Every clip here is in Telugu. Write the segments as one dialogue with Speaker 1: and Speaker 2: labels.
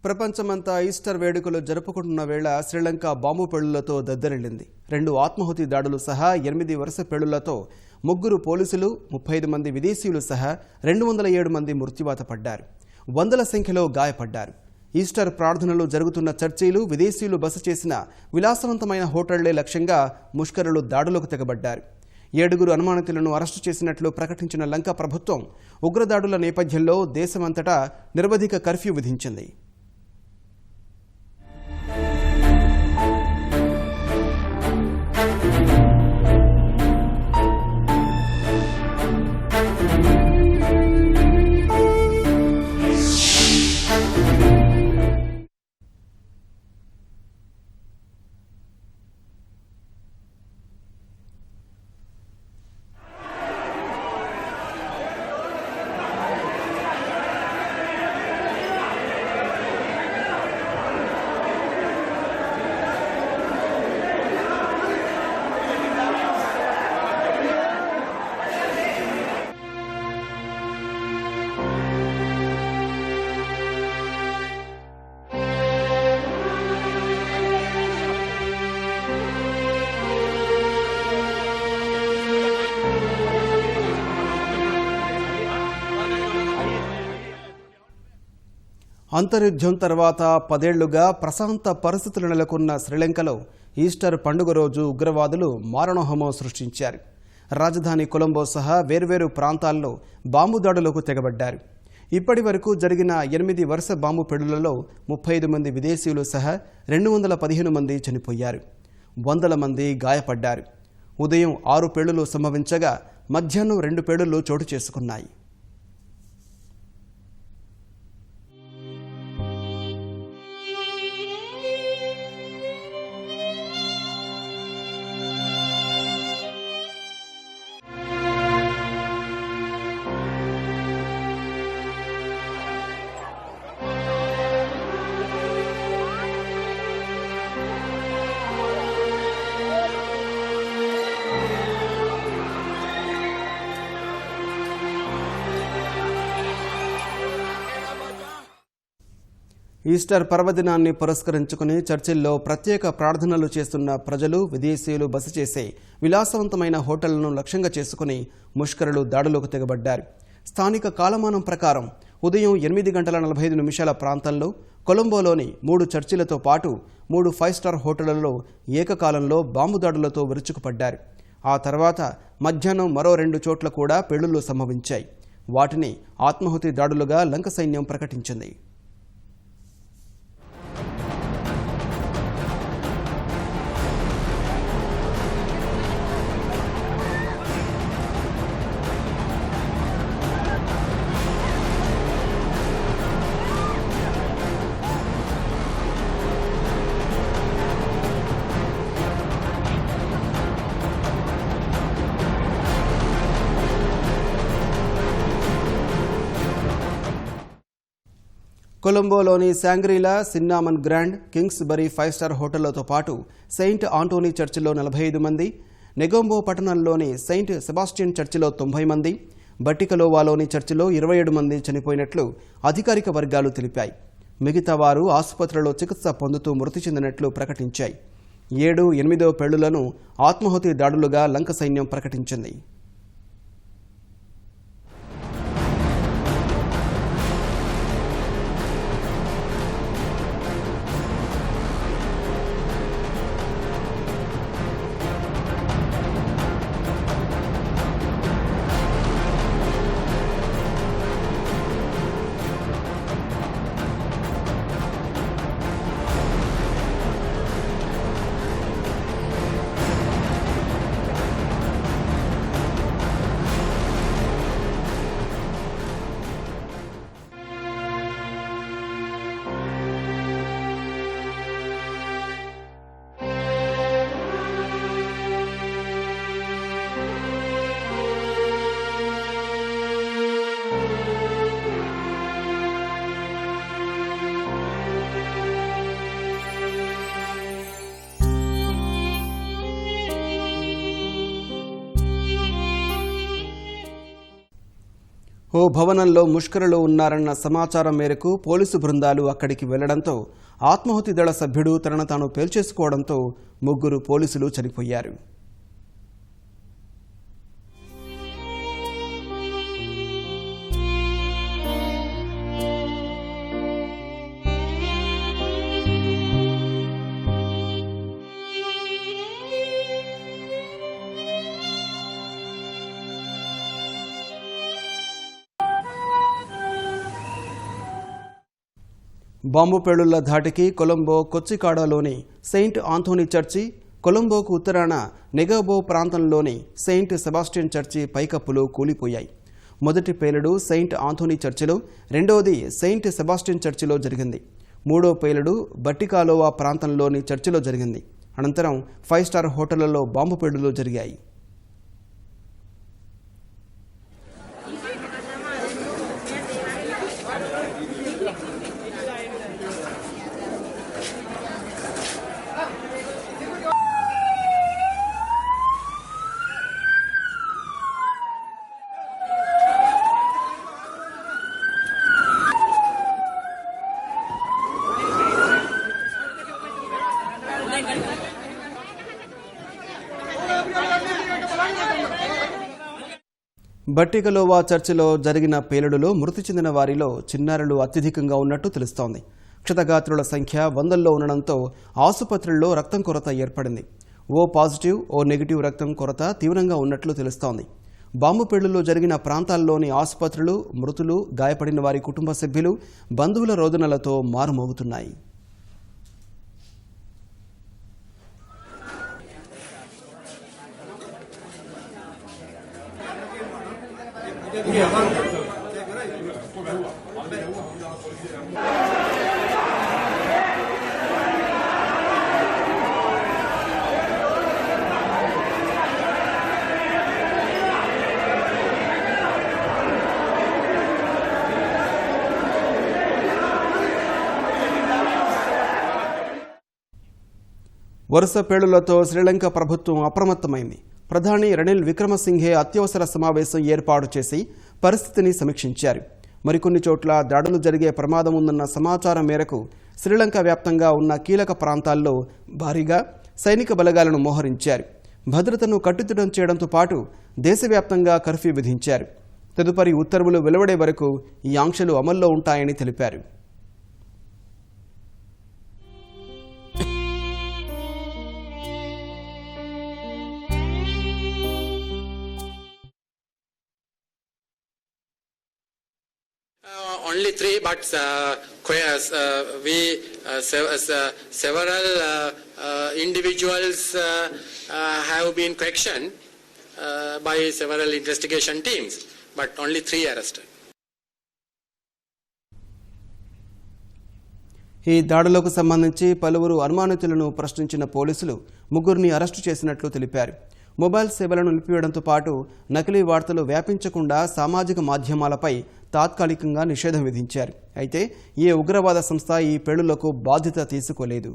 Speaker 1: ప్రపంచమంతా ఈస్టర్ వేడుకలు జరుపుకుంటున్న వేళ శ్రీలంక బాంబు పేలుళ్లతో దద్దరిల్లింది. 2 ఆత్మాహుతి దాడులు సహా 8 వరుస పేలుళ్లతో 3 పోలీసులు, 35 మంది విదేశీయులు సహా 207 మంది మృత్యువాత పడ్డారు. వందల సంఖ్యలో గాయపడ్డారు. ఈస్టర్ ప్రార్థనలు జరుగుతున్న చర్చీలు, విదేశీయులు బస చేసిన విలాసవంతమైన హోటళ్లే లక్ష్యంగా ముష్కరులు దాడులకు తెగబడ్డారు. 7 అనుమానితులను అరెస్టు చేసినట్లు ప్రకటించిన లంక ప్రభుత్వం ఉగ్రదాడుల నేపథ్యంలో దేశమంతటా నిరవధిక కర్ఫ్యూ విధించింది. అంతర్యుద్ధం తర్వాత 10 ఏళ్లుగా ప్రశాంత పరిస్థితులు నెలకొన్న శ్రీలంకలో ఈస్టర్ పండుగ రోజు ఉగ్రవాదులు మారణహోమం సృష్టించారు. రాజధాని కొలంబో సహా వేర్వేరు ప్రాంతాల్లో బాంబు దాడులకు తెగబడ్డారు. ఇప్పటి వరకు జరిగిన 8 వరుస బాంబు పేలుళ్లలో 35 మంది విదేశీయులు సహా 215 మంది చనిపోయారు. వందల మంది గాయపడ్డారు. ఉదయం 6 పేలుళ్లు సంభవించగా మధ్యాహ్నం 2 పేలుళ్లు చోటు చేసుకున్నాయి. ఈస్టర్ పర్వదినాన్ని పురస్కరించుకుని చర్చిల్లో ప్రత్యేక ప్రార్థనలు చేస్తున్న ప్రజలు, విదేశీయులు బస చేసే విలాసవంతమైన హోటళ్లను లక్ష్యంగా చేసుకుని ముష్కరులు దాడులకు తెగబడ్డారు. స్థానిక కాలమానం ప్రకారం ఉదయం 8:45 ప్రాంతంలో కొలంబోలోని 3 చర్చిలతో పాటు 3 5 స్టార్ హోటళ్లలో ఏకకాలంలో బాంబు దాడులతో విరుచుకుపడ్డారు. ఆ తర్వాత మధ్యాహ్నం మరో 2 చోట్ల కూడా పేలుళ్లు సంభవించాయి. వాటిని ఆత్మాహుతి దాడులుగా లంక సైన్యం ప్రకటించింది. కొలంబోలోని శాంగ్రీలా, సిన్నామన్ గ్రాండ్, కింగ్స్ బరీ 5 స్టార్ హోటళ్లతో పాటు సెయింట్ ఆంటోనీ చర్చిలో 45 మంది, నెగొంబో పట్టణంలోని సెయింట్ సెబాస్టియన్ చర్చిలో 90 మంది, బట్టికలోవాలోని చర్చిలో 27 మంది చనిపోయినట్లు అధికారిక వర్గాలు తెలిపాయి. మిగతా వారు ఆసుపత్రిలో చికిత్స పొందుతూ మృతి చెందినట్లు ప్రకటించాయి. 7, 8వ పేలుళ్లను ఆత్మాహుతి దాడులుగా లంక సైన్యం ప్రకటించింది. ఓ భవనంలో ముష్కరులు ఉన్నారన్న సమాచారం మేరకు పోలీసు బృందాలు అక్కడికి వెళ్లడంతో ఆత్మాహుతి దళ సభ్యుడు తనను తాను పేల్చేసుకోవడంతో 3 పోలీసులు చనిపోయారు. బాంబు పేలుళ్ల ధాటికి కొలంబో కొచ్చికాడలోని సెయింట్ ఆంథోనీ చర్చి, కొలంబోకు ఉత్తరాన నెగోబో ప్రాంతంలోని సెయింట్ సెబాస్టియన్ చర్చి పైకప్పులు కూలిపోయాయి. మొదటి పేలుడు సెయింట్ ఆంథోనీ చర్చిలో, రెండవది సెయింట్ సెబాస్టియన్ చర్చిలో జరిగింది. మూడో పేలుడు బట్టికాలోవా ప్రాంతంలోని చర్చిలో జరిగింది. అనంతరం 5 స్టార్ హోటళ్లలో బాంబు పేలుళ్లు జరిగాయి. బట్టికలోవా చర్చిలో జరిగిన పేలుడులో మృతి చెందిన వారిలో చిన్నారులు అత్యధికంగా ఉన్నట్టు తెలుస్తోంది. క్షతగాత్రుల సంఖ్య 100ల్లో ఉండడంతో ఆసుపత్రుల్లో రక్తం కొరత ఏర్పడింది. ఓ పాజిటివ్, ఓ నెగిటివ్ రక్తం కొరత తీవ్రంగా ఉన్నట్లు తెలుస్తోంది. బాంబు పేలుళ్లు జరిగిన ప్రాంతాల్లోని ఆసుపత్రులు, మృతులు, గాయపడిన వారి కుటుంబ సభ్యులు, బంధువుల రోదనలతో మారుమోగుతున్నాయి. వరుస పేలుళ్లతో శ్రీలంక ప్రభుత్వం అప్రమత్తమైంది. ప్రధాని రనిల్ విక్రమసింఘే అత్యవసర సమావేశం ఏర్పాటు చేసి పరిస్థితిని సమీక్షించారు. మరికొన్ని చోట్ల దాడులు జరిగే ప్రమాదం ఉందన్న సమాచారం మేరకు శ్రీలంక వ్యాప్తంగా ఉన్న కీలక ప్రాంతాల్లో భారీగా సైనిక బలగాలను మోహరించారు. భద్రతను కట్టుదిట్టం చేయడంతో పాటు దేశవ్యాప్తంగా కర్ఫ్యూ విధించారు. తదుపరి ఉత్తర్వులు వెలువడే వరకు ఈ ఆంక్షలు అమల్లో ఉంటాయని తెలిపారు.
Speaker 2: Only 3, but several individuals have been questioned by several investigation teams, but only 3 arrested.
Speaker 1: ఈ దాడులకు సంబంధించి పలువురు అనుమానితులను ప్రశ్నించిన పోలీసులు 3ని అరెస్టు చేసినట్లు తెలిపారు. మొబైల్ సేవలను నిలిపివేయడంతో పాటు నకిలీ వార్తలు వ్యాపించకుండా సామాజిక మాధ్యమాలపై తాత్కాలికంగా నిషేధం విధించారు. అయితే ఏ ఉగ్రవాద సంస్థ ఈ పేలుళ్లకు బాధ్యత తీసుకోలేదు.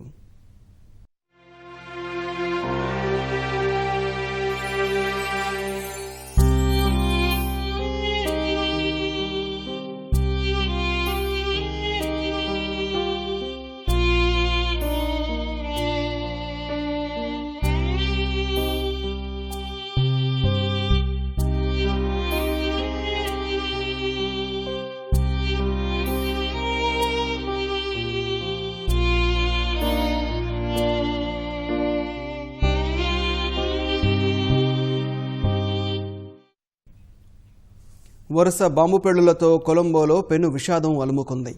Speaker 1: వరుస బాంబు పేలుళ్లతో కొలంబోలో పెను విషాదం అలుముకుంది.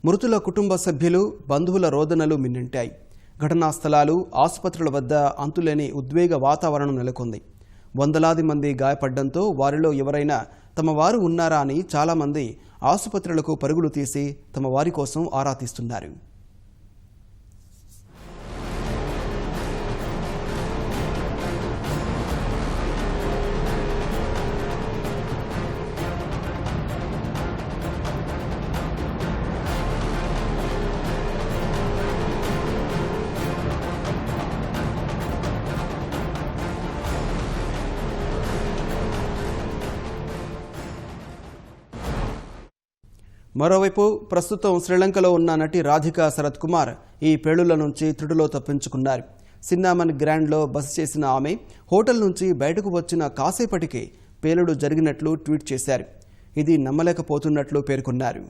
Speaker 1: మృతుల కుటుంబ సభ్యులు, బంధువుల రోదనలు మిన్నంటాయి. ఘటనా స్థలాలు, ఆసుపత్రుల వద్ద అంతులేని ఉద్వేగ వాతావరణం నెలకొంది. వందలాది మంది గాయపడ్డంతో వారిలో ఎవరైనా తమ వారు ఉన్నారా అని చాలామంది ఆసుపత్రులకు పరుగులు తీసి తమ వారి కోసం ఆరా తీస్తున్నారు. మరోవైపు ప్రస్తుతం శ్రీలంకలో ఉన్న నటి రాధికా శరత్ కుమార్ ఈ పేలుళ్ల నుంచి త్రుటిలో తప్పించుకున్నారు. సిన్నామన్ గ్రాండ్లో బస చేసిన ఆమె హోటల్ నుంచి బయటకు వచ్చిన కాసేపటికి పేలుడు జరిగినట్లు ట్వీట్ చేశారు. ఇది నమ్మలేకపోతున్నట్లు పేర్కొన్నారు.